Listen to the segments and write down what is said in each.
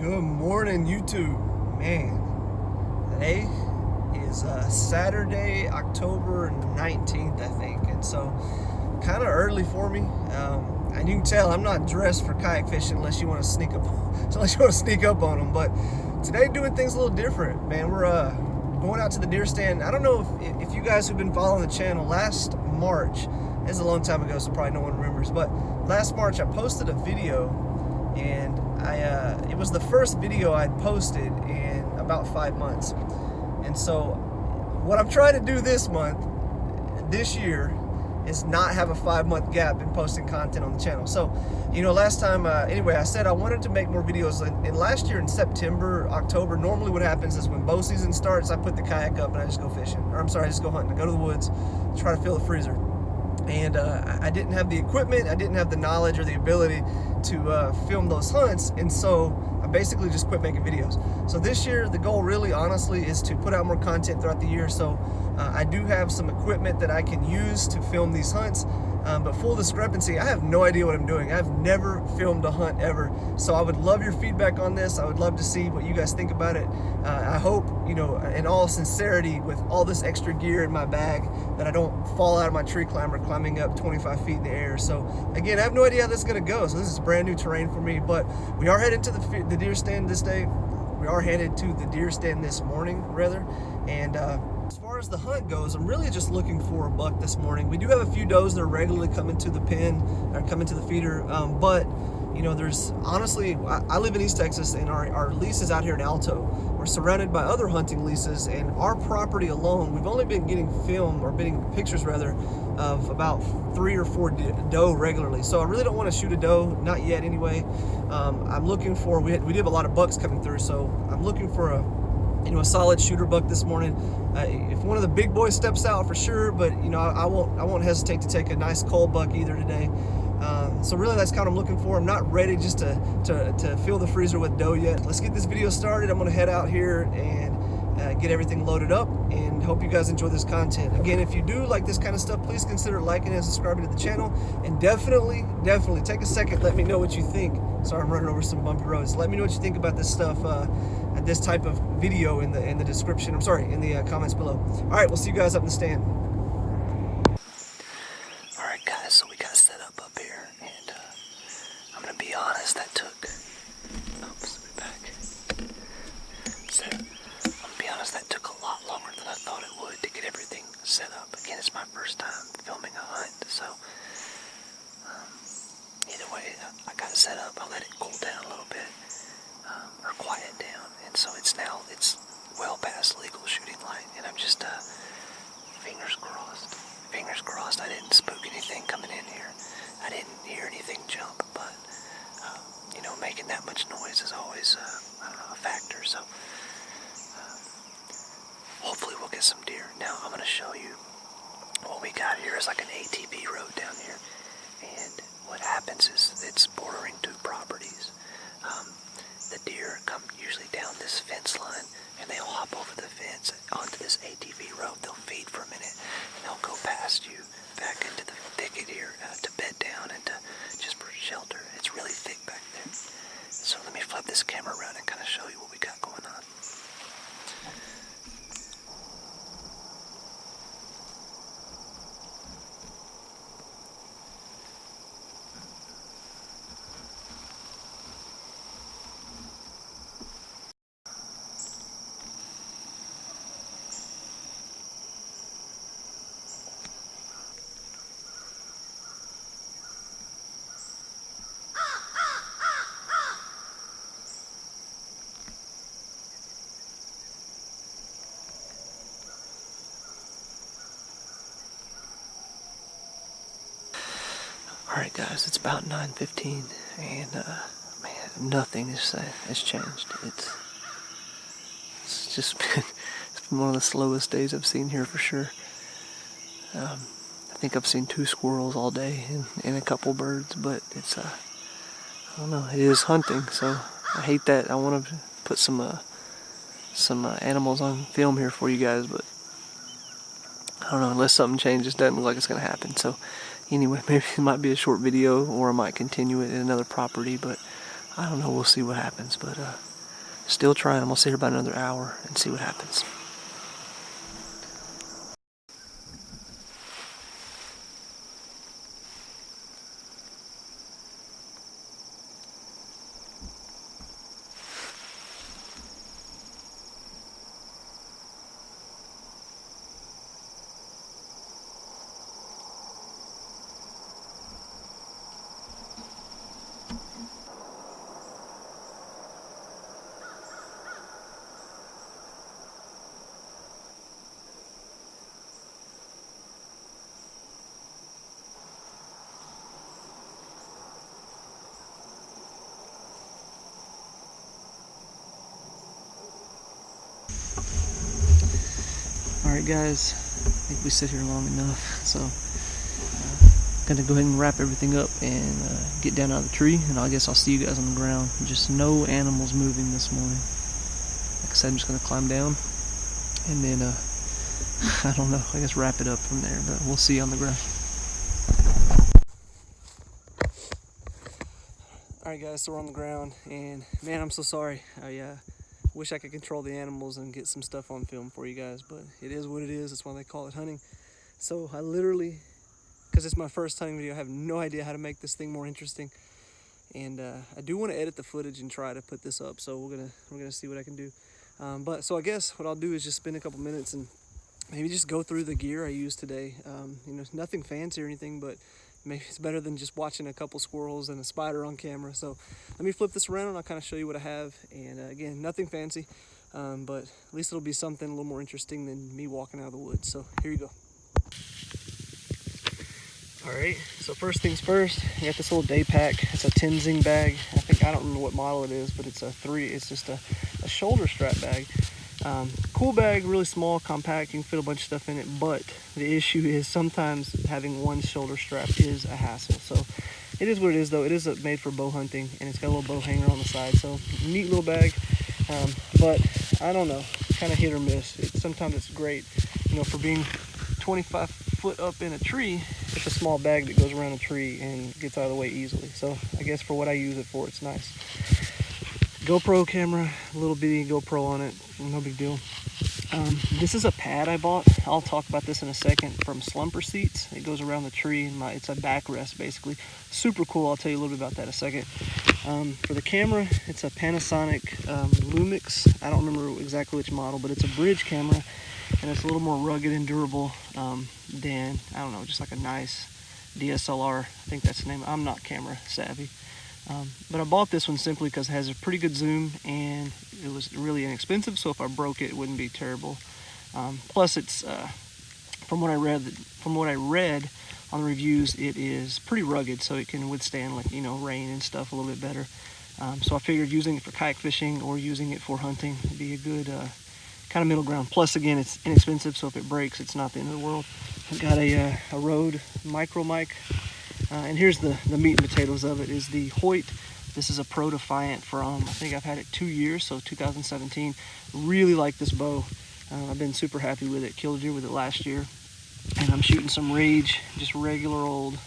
Good morning, YouTube. Man, today is Saturday, October 19th, I think, and so kind of early for me. And you can tell I'm not dressed for kayak fishing unless you want to sneak up, on them. But today, doing things a little different, man. We're going out to the deer stand. I don't know if you guys who've been following the channel. Last March, it's a long time ago, so probably no one remembers. But last March, I posted a video. And it was the first video I'd posted in about 5 months. And so what I'm trying to do this year, is not have a 5-month gap in posting content on the channel. So, last time, anyway, I said I wanted to make more videos. And last year in September, October, normally what happens is when bow season starts, I put the kayak up and I just go fishing. Or I'm sorry, I just go hunting. I go to the woods, try to fill the freezer. And I didn't have the equipment, I didn't have the knowledge or the ability to film those hunts, and so I basically just quit making videos. So this year, the goal really, honestly, is to put out more content throughout the year. So I do have some equipment that I can use to film these hunts, but full discrepancy, I have no idea what I'm doing. I've never filmed a hunt ever, so I would love your feedback on this. I would love to see what you guys think about it. I hope, in all sincerity, with all this extra gear in my bag, that I don't fall out of my tree climber climbing up 25 feet in the air. So again, I have no idea how this is going to go. So this is brand new terrain for me, but we are headed to the deer stand this day. We are headed to the deer stand this morning, rather. And as far as the hunt goes, I'm really just looking for a buck this morning. We do have a few does that are regularly coming to the pen, or coming to the feeder, but there's honestly, I live in East Texas, and our lease is out here in Alto. We're surrounded by other hunting leases, and our property alone, we've only been getting pictures rather, of about 3 or 4 doe regularly. So I really don't want to shoot a doe, not yet anyway. I'm looking for, we do have a lot of bucks coming through, so I'm looking for a solid shooter buck this morning. If one of the big boys steps out, for sure, but I won't hesitate to take a nice cold buck either today. So really, that's kind of what I'm looking for. I'm not ready just to fill the freezer with doe yet. Let's get this video started. I'm going to head out here and get everything loaded up, and hope you guys enjoy this content. Again, if you do like this kind of stuff, please consider liking and subscribing to the channel, and definitely take a second, let me know what you think. Sorry, I'm running over some bumpy roads. Let me know what you think about this stuff, this type of video in the description. I'm sorry, in the comments below. All right, we'll see you guys up in the stand. All right, guys, so we got set up here, and I'm gonna be honest, that took. Oops, let me back. So I'm gonna be honest, that took a lot longer than I thought it would to get everything set up. Again, it's my first time filming a hunt, so either way, I got it set up. I let it cool down a little bit, or quiet down, and so it's well past legal shooting light, and I'm just fingers crossed I didn't spook anything coming in here. I didn't hear anything jump, but making that much noise is always a factor, so hopefully we'll get some deer. Now I'm going to show you what we got here. Is like an ATV road down here, and what happens is it's bordering 2 properties. The deer come usually down this fence line, and they'll hop over the fence onto this ATV road. They'll feed for a minute, and they'll go past you back into the thicket here to bed down and just for shelter. It's really thick back there. So let me flip this camera around and kind of show you what we got going on. Alright guys, it's about 9:15, and man, nothing has changed. It's just been one of the slowest days I've seen here for sure. I think I've seen 2 squirrels all day and a couple birds, but it's I don't know, it is hunting, so I hate that. I want to put some animals on film here for you guys, but I don't know, unless something changes, doesn't look like it's going to happen. So anyway, maybe it might be a short video, or I might continue it in another property, but I don't know, we'll see what happens. But Still trying. I'm gonna sit here about another hour and see what happens. Alright guys, I think we sit here long enough, so gonna go ahead and wrap everything up and get down out of the tree, and I guess I'll see you guys on the ground. Just no animals moving this morning. Like I said, I'm just gonna climb down and then I don't know, I guess wrap it up from there, but we'll see you on the ground. Alright guys, so we're on the ground, and man, I'm so sorry. I wish I could control the animals and get some stuff on film for you guys, but it is what it is. That's why they call it hunting. So I literally, because it's my first hunting video, I have no idea how to make this thing more interesting, and I do want to edit the footage and try to put this up, so we're gonna see what I can do. But so I guess what I'll do is just spend a couple minutes and maybe just go through the gear I used today. You know, nothing fancy or anything, but maybe it's better than just watching a couple squirrels and a spider on camera. So let me flip this around and I'll kind of show you what I have. And again, nothing fancy, but at least it'll be something a little more interesting than me walking out of the woods. So here you go. All right, so first things first, I got this little day pack. It's a Tenzing bag. I don't remember what model it is, but it's just a shoulder strap bag. Cool bag, really small, compact, you can fit a bunch of stuff in it, but the issue is sometimes having one shoulder strap is a hassle. So it is what it is though. It is made for bow hunting, and it's got a little bow hanger on the side, so neat little bag. But I don't know, kind of hit or miss. Sometimes it's great, you know, for being 25 foot up in a tree. It's a small bag that goes around a tree and gets out of the way easily. So I guess for what I use it for, it's nice. GoPro camera, a little bitty GoPro on it, no big deal. This is a pad I bought. I'll talk about this in a second, from Slumber Seats. It goes around the tree, and it's a backrest basically. Super cool. I'll tell you a little bit about that in a second. For the camera, it's a Panasonic Lumix. I don't remember exactly which model, but it's a bridge camera, and it's a little more rugged and durable than, I don't know, just like a nice DSLR. I think that's the name. I'm not camera savvy. But I bought this one simply because it has a pretty good zoom, and it was really inexpensive, so if I broke it, it wouldn't be terrible. Plus, it's from what I read on the reviews, it is pretty rugged, so it can withstand, like, you know, rain and stuff a little bit better. So I figured using it for kayak fishing or using it for hunting would be a good kind of middle ground. Plus, again, it's inexpensive, so if it breaks, it's not the end of the world. I've got a Rode micro mic. And here's the meat and potatoes of it, is the Hoyt. This is a Pro Defiant from, I think I've had it 2 years, so 2017. Really like this bow. I've been super happy with it. Killed a deer with it last year. And I'm shooting some Rage, just regular old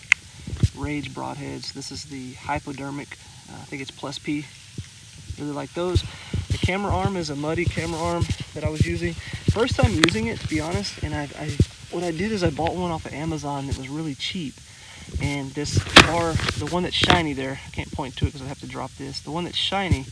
Rage broadheads. This is the hypodermic, I think it's Plus P. Really like those. The camera arm is a Muddy camera arm that I was using. First time using it, to be honest, and what I did is I bought one off of Amazon that was really cheap. And this bar, the one that's shiny there, I can't point to it because I have to drop this. The one that's shiny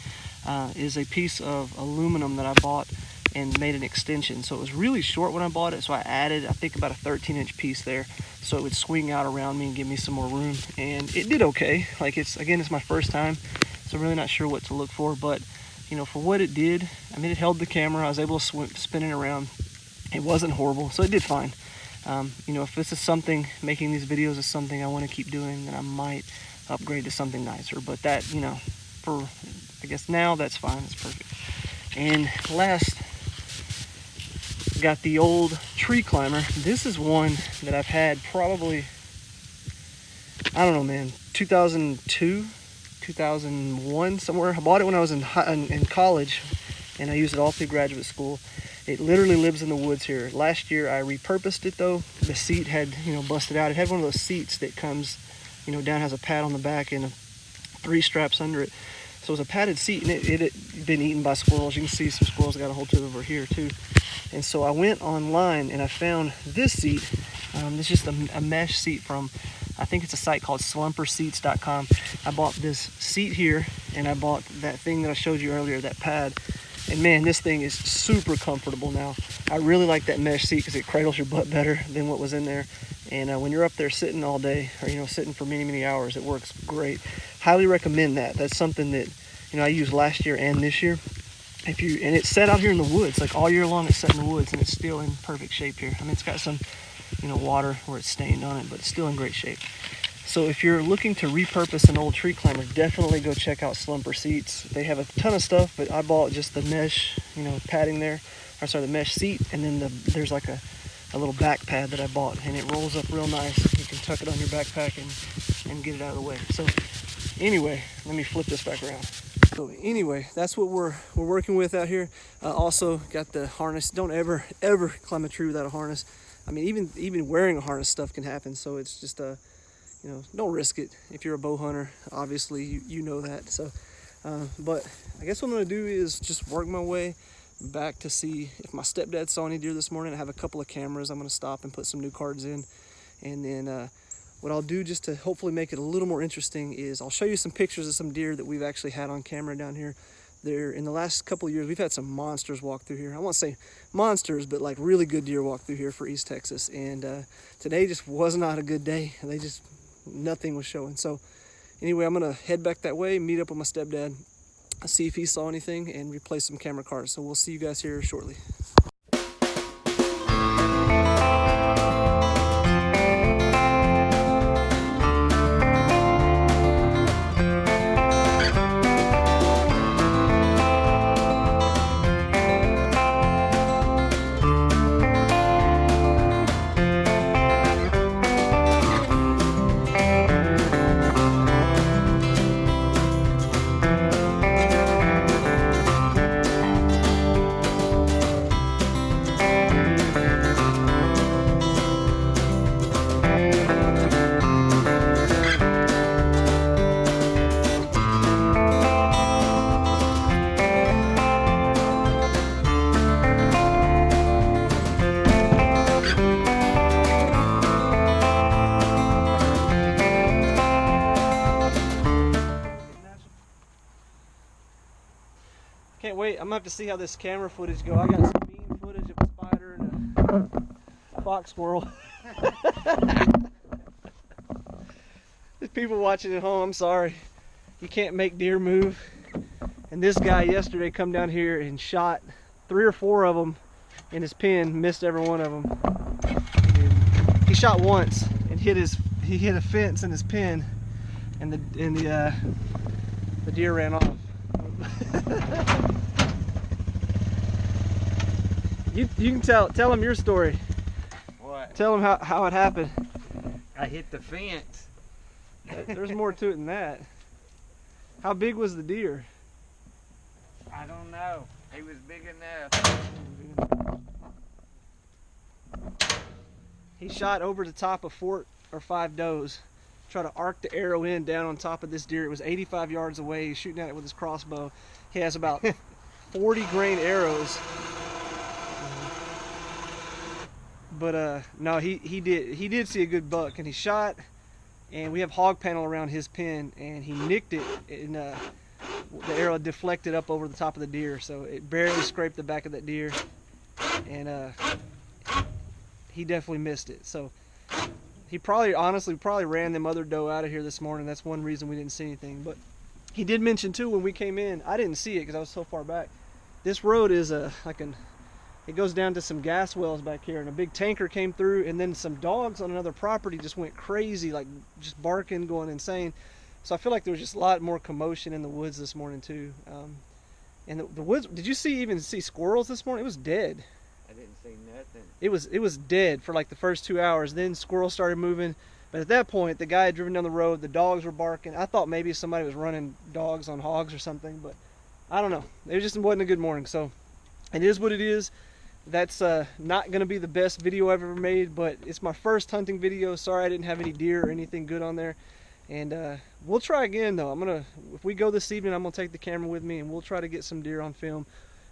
is a piece of aluminum that I bought and made an extension. So it was really short when I bought it, so I added, I think, about a 13-inch piece there, so it would swing out around me and give me some more room. And it did okay. Like, it's my first time, so I'm really not sure what to look for. But, you know, for what it did, I mean, it held the camera. I was able to spin it around. It wasn't horrible, so it did fine. You know, if this is something, making these videos is something I want to keep doing, then I might upgrade to something nicer. But that, you know, for, I guess now, that's fine. That's perfect. And last, got the old tree climber. This is one that I've had probably, I don't know, man, 2002, 2001, somewhere. I bought it when I was in college, and I used it all through graduate school. It literally lives in the woods here. Last year I repurposed it though. The seat had, you know, busted out. It had one of those seats that comes, you know, down, has a pad on the back and 3 straps under it. So it was a padded seat, and it had been eaten by squirrels. You can see some squirrels got a hold of it over here too. And so I went online and I found this seat. It's just a mesh seat from, I think it's a site called slumperseats.com. I bought this seat here, and I bought that thing that I showed you earlier, that pad. And man, this thing is super comfortable now. I really like that mesh seat because it cradles your butt better than what was in there. And when you're up there sitting all day, or sitting for many hours, it works great. Highly recommend that. That's something that I used last year and this year. And it's set out here in the woods, like all year long. It's set in the woods, and it's still in perfect shape here. I mean, it's got some water where it's stained on it, but it's still in great shape. So if you're looking to repurpose an old tree climber, definitely go check out Slumper Seats. They have a ton of stuff, but I bought just the mesh, padding there. The mesh seat, and then there's like a little back pad that I bought, and it rolls up real nice. You can tuck it on your backpack and get it out of the way. So anyway, let me flip this back around. So anyway, that's what we're working with out here. Also got the harness. Don't ever climb a tree without a harness. I mean, even wearing a harness, stuff can happen. So it's just don't risk it. If you're a bow hunter, obviously you know that. So, but I guess what I'm gonna do is just work my way back to see if my stepdad saw any deer this morning. I have a couple of cameras. I'm gonna stop and put some new cards in, and then what I'll do, just to hopefully make it a little more interesting, is I'll show you some pictures of some deer that we've actually had on camera down here. In the last couple of years, we've had some monsters walk through here. I won't say monsters, but like really good deer walk through here for East Texas. And today just was not a good day. Nothing was showing. So anyway, I'm gonna head back that way, meet up with my stepdad, see if he saw anything, and replace some camera cards. So we'll see you guys here shortly. Can't wait. I'm gonna have to see how this camera footage go. I got some bean footage of a spider and a fox squirrel. There's people watching at home. I'm sorry. You can't make deer move. And this guy yesterday come down here and shot 3 or 4 of them in his pen. Missed every one of them. And he shot once and he hit a fence in his pen, and the deer ran off. You can tell him your story. What? Tell him how it happened. I hit the fence. There's more to it than that. How big was the deer? I don't know. He was big enough. He shot over the top of 4 or 5 does. Try to arc the arrow in down on top of this deer. It was 85 yards away. He's shooting at it with his crossbow. He has about 40 grain arrows. But no, he did see a good buck, and he shot, and we have hog panel around his pen, and he nicked it, and the arrow deflected up over the top of the deer, so it barely scraped the back of that deer, and he definitely missed it. So he honestly ran them other doe out of here this morning. That's one reason we didn't see anything. But he did mention too, when we came in, I didn't see it because I was so far back. This road is it goes down to some gas wells back here, and a big tanker came through, and then some dogs on another property just went crazy, like just barking, going insane. So I feel like there was just a lot more commotion in the woods this morning too. And the woods, did you even see squirrels this morning? It was dead. I didn't see nothing. It was dead for like the first 2 hours. Then squirrels started moving, but at that point the guy had driven down the road, the dogs were barking. I thought maybe somebody was running dogs on hogs or something, but I don't know. It just wasn't a good morning. So it is what it is. That's not going to be the best video I've ever made, but it's my first hunting video. Sorry I didn't have any deer or anything good on there. And we'll try again though. If we go this evening, I'm gonna take the camera with me, and we'll try to get some deer on film.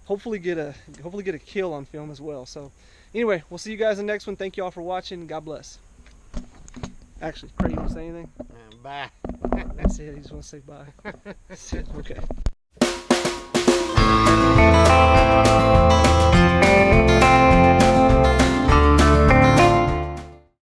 Hopefully get a kill on film as well. So anyway, we'll see you guys in the next one. Thank you all for watching. God bless. Actually, Craig, you want to say anything? Bye. That's it. He just wants to say bye. That's it. Okay.